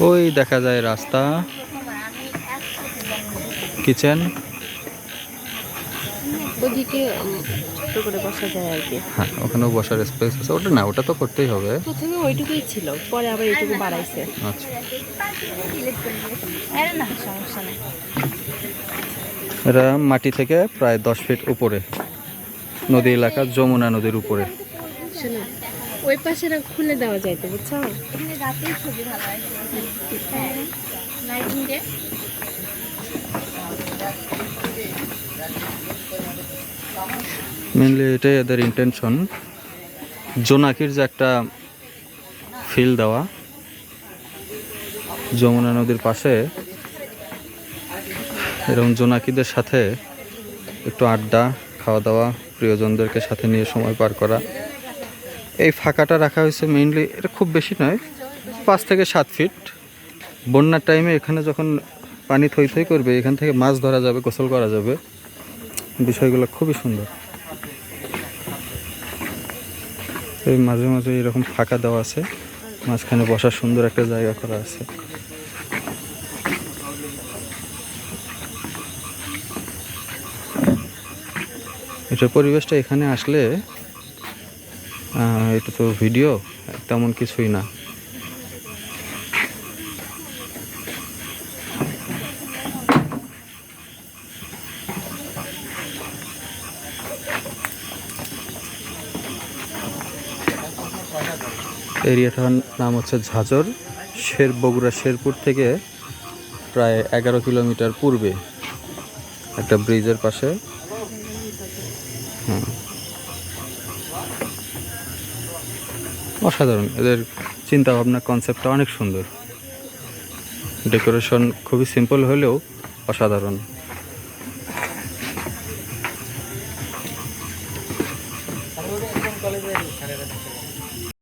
ওই দেখা যায় রাস্তা, কিচেন। ওদিকে ছোট করে বসা যায় আর কি। হ্যাঁ, ওখানেও বসার স্পেস আছে। ওটা না, ওটা তো করতেই হবে। প্রথমে ওইটুকুই ছিল, পরে আবার এইটুকু বাড়াইছে। আচ্ছা, না সমস্যা নেই। এটা মাটি থেকে প্রায় 10 ফিট উপরে, নদী এলাকা, যমুনা নদীর উপরে। শোনো, ওই পাশে না খুলে দেওয়া যায় তো, বুঝছো? রাতেই ছবি ভালো হয়। হ্যাঁ, লাইটিং ডে। মেনলি এটাই এদের ইন্টেনশন, জোনাকির যে একটা ফিল দেওয়া, যমুনা নদীর পাশে এরকম জোনাকিদের সাথে একটু আড্ডা, খাওয়া দাওয়া, প্রিয়জনদেরকে সাথে নিয়ে সময় পার করা। এই ফাঁকাটা রাখা হয়েছে মেইনলি, এটা খুব বেশি নয়, 5 থেকে 7 ফিট। বন্যার টাইমে এখানে যখন পানি থই থই করবে, এখান থেকে মাছ ধরা যাবে, গোসল করা যাবে। বিষয়গুলো খুবই সুন্দর। এই মাঝে মাঝে এরকম ফাঁকা দেওয়া আছে, মাঝখানে বসার সুন্দর একটা জায়গা করা আছে। এটার পরিবেশটা এখানে আসলে, এটা তো ভিডিও, তেমন কিছুই না। এরিয়াটার নাম হচ্ছে ঝাজর, বগুড়া শেরপুর থেকে প্রায় 11 কিলোমিটার পূর্বে, একটা ব্রিজের পাশে। অসাধারণ, এদের চিন্তা ভাবনা, কনসেপ্টটা অনেক সুন্দর। ডেকোরেশন খুবই সিম্পল হলেও অসাধারণ।